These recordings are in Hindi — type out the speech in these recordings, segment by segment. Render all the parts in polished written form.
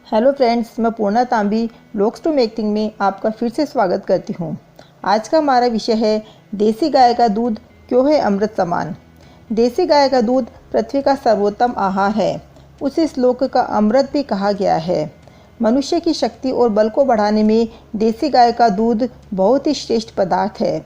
हेलो फ्रेंड्स, मैं पूर्णा तांबी लोक्स टू मेकिंग में आपका फिर से स्वागत करती हूँ। आज का हमारा विषय है देसी गाय का दूध क्यों है अमृत समान। देसी गाय का दूध पृथ्वी का सर्वोत्तम आहार है। उसे श्लोक का अमृत भी कहा गया है। मनुष्य की शक्ति और बल को बढ़ाने में देसी गाय का दूध बहुत ही श्रेष्ठ पदार्थ है।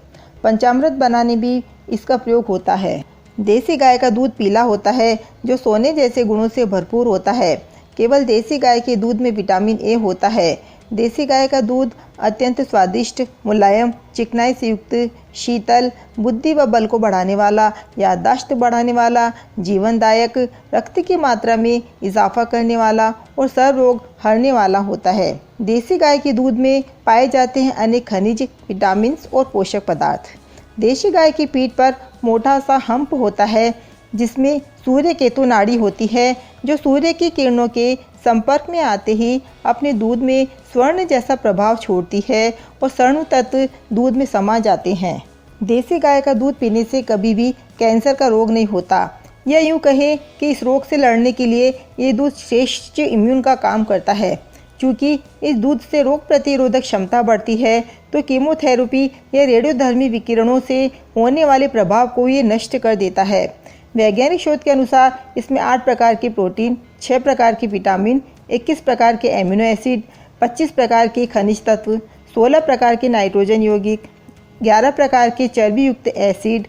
पंचामृत बनाने भी इसका प्रयोग होता है। देसी गाय का दूध पीला होता है जो सोने जैसे गुणों से भरपूर होता है। केवल देसी गाय के दूध में विटामिन ए होता है। देसी गाय का दूध अत्यंत स्वादिष्ट, मुलायम, चिकनाई से युक्त, शीतल, बुद्धि व बल को बढ़ाने वाला, याददाश्त बढ़ाने वाला, जीवनदायक, रक्त की मात्रा में इजाफा करने वाला और सर्व रोग हरने वाला होता है। देसी गाय के दूध में पाए जाते हैं अनेक खनिज, विटामिन और पोषक पदार्थ। देसी गाय की पीठ पर मोटा सा हम्प होता है जिसमें सूर्य केतु नाड़ी होती है जो सूर्य की किरणों के संपर्क में आते ही अपने दूध में स्वर्ण जैसा प्रभाव छोड़ती है और स्वर्ण तत्व दूध में समा जाते हैं। देसी गाय का दूध पीने से कभी भी कैंसर का रोग नहीं होता। या यूँ कहें कि इस रोग से लड़ने के लिए ये दूध श्रेष्ठ इम्यून का काम करता है। क्योंकि इस दूध से रोग प्रतिरोधक क्षमता बढ़ती है तो कीमोथेरेपी या रेडियोधर्मी विकिरणों से होने वाले प्रभाव को ये नष्ट कर देता है। वैज्ञानिक शोध के अनुसार इसमें 8 प्रकार के प्रोटीन, 6 प्रकार के विटामिन, 21 प्रकार के एमिनो एसिड, 25 प्रकार के खनिज तत्व, 16 प्रकार के नाइट्रोजन यौगिक, 11 प्रकार के चर्बी युक्त एसिड,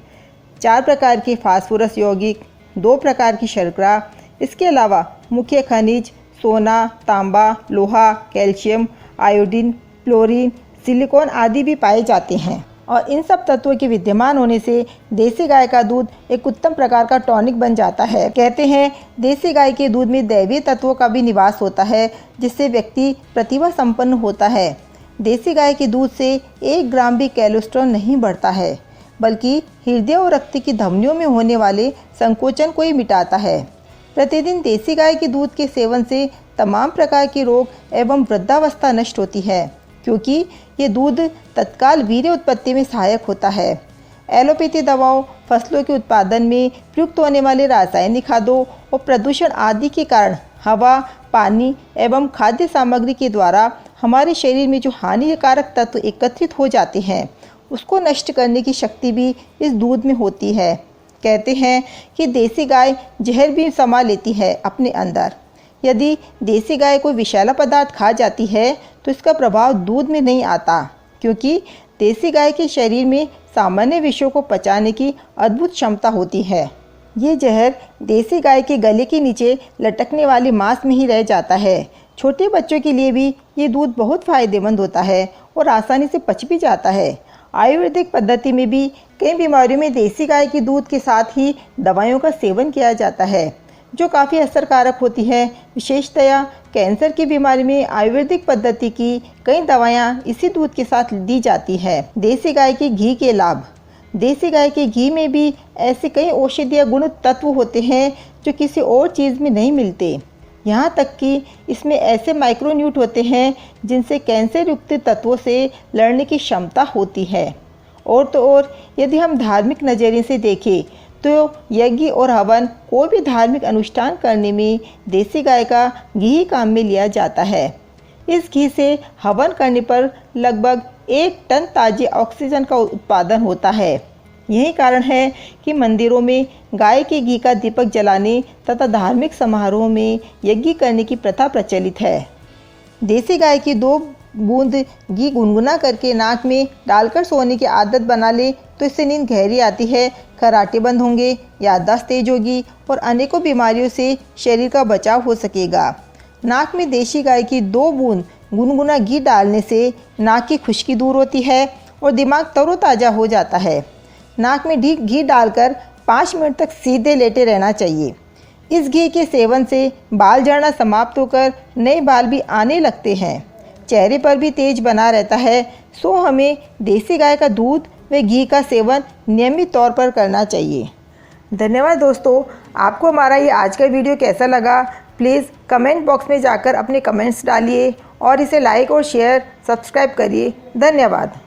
4 प्रकार के फास्फोरस यौगिक, 2 प्रकार की शर्करा, इसके अलावा मुख्य खनिज सोना, तांबा, लोहा, कैल्शियम, आयोडीन, फ्लोरीन, सिलिकॉन आदि भी पाए जाते हैं। और इन सब तत्वों के विद्यमान होने से देसी गाय का दूध एक उत्तम प्रकार का टॉनिक बन जाता है। कहते हैं देसी गाय के दूध में दैवीय तत्वों का भी निवास होता है जिससे व्यक्ति प्रतिभा संपन्न होता है। देसी गाय के दूध से 1 ग्राम भी कोलेस्ट्रॉल नहीं बढ़ता है बल्कि हृदय और रक्त की धमनियों में होने वाले संकोचन को ही मिटाता है। प्रतिदिन देसी गाय के दूध के सेवन से तमाम प्रकार के रोग एवं वृद्धावस्था नष्ट होती है क्योंकि ये दूध तत्काल वीर्य उत्पत्ति में सहायक होता है। एलोपैथी दवाओं, फसलों के उत्पादन में प्रयुक्त होने वाले रासायनिक खादों और प्रदूषण आदि के कारण हवा, पानी एवं खाद्य सामग्री के द्वारा हमारे शरीर में जो हानिकारक तत्व एकत्रित हो जाते हैं उसको नष्ट करने की शक्ति भी इस दूध में होती है। कहते हैं कि देसी गाय जहर भी समा लेती है अपने अंदर। यदि देसी गाय कोई विषैला पदार्थ खा जाती है तो इसका प्रभाव दूध में नहीं आता क्योंकि देसी गाय के शरीर में सामान्य विषयों को पचाने की अद्भुत क्षमता होती है। ये जहर देसी गाय के गले के नीचे लटकने वाले मांस में ही रह जाता है। छोटे बच्चों के लिए भी ये दूध बहुत फायदेमंद होता है और आसानी से पच भी जाता है। आयुर्वेदिक पद्धति में भी कई बीमारियों में देसी गाय के दूध के साथ ही दवाइयों का सेवन किया जाता है जो काफ़ी असरकारक होती है। विशेषतया कैंसर की बीमारी में आयुर्वेदिक पद्धति की कई दवाइयाँ इसी दूध के साथ दी जाती है। देसी गाय के घी के लाभ। देसी गाय के घी में भी ऐसे कई औषधीय गुण तत्व होते हैं जो किसी और चीज़ में नहीं मिलते। यहाँ तक कि इसमें ऐसे माइक्रोन्यूट होते हैं जिनसे कैंसर युक्त तत्वों से लड़ने की क्षमता होती है। और तो और यदि हम धार्मिक नज़रिए से देखें तो यज्ञ और हवन कोई भी धार्मिक अनुष्ठान करने में देसी गाय का घी ही काम में लिया जाता है। इस घी से हवन करने पर लगभग 1 टन ताज़े ऑक्सीजन का उत्पादन होता है। यही कारण है कि मंदिरों में गाय के घी का दीपक जलाने तथा धार्मिक समारोह में यज्ञ करने की प्रथा प्रचलित है। देसी गाय की 2 बूंद घी गुनगुना करके नाक में डालकर सोने की आदत बना ले तो इससे नींद गहरी आती है, खर्राटे बंद होंगे, याददाश्त तेज होगी और अनेकों बीमारियों से शरीर का बचाव हो सकेगा। नाक में देसी गाय की 2 बूंद गुनगुना घी डालने से नाक की खुश्की दूर होती है और दिमाग तरोताज़ा हो जाता है। नाक में घी डालकर 5 मिनट तक सीधे लेटे रहना चाहिए। इस घी के सेवन से बाल झड़ना समाप्त होकर नए बाल भी आने लगते हैं। चेहरे पर भी तेज बना रहता है। सो हमें देसी गाय का दूध व घी का सेवन नियमित तौर पर करना चाहिए। धन्यवाद दोस्तों। आपको हमारा ये आज का वीडियो कैसा लगा प्लीज़ कमेंट बॉक्स में जाकर अपने कमेंट्स डालिए और इसे लाइक और शेयर सब्सक्राइब करिए। धन्यवाद।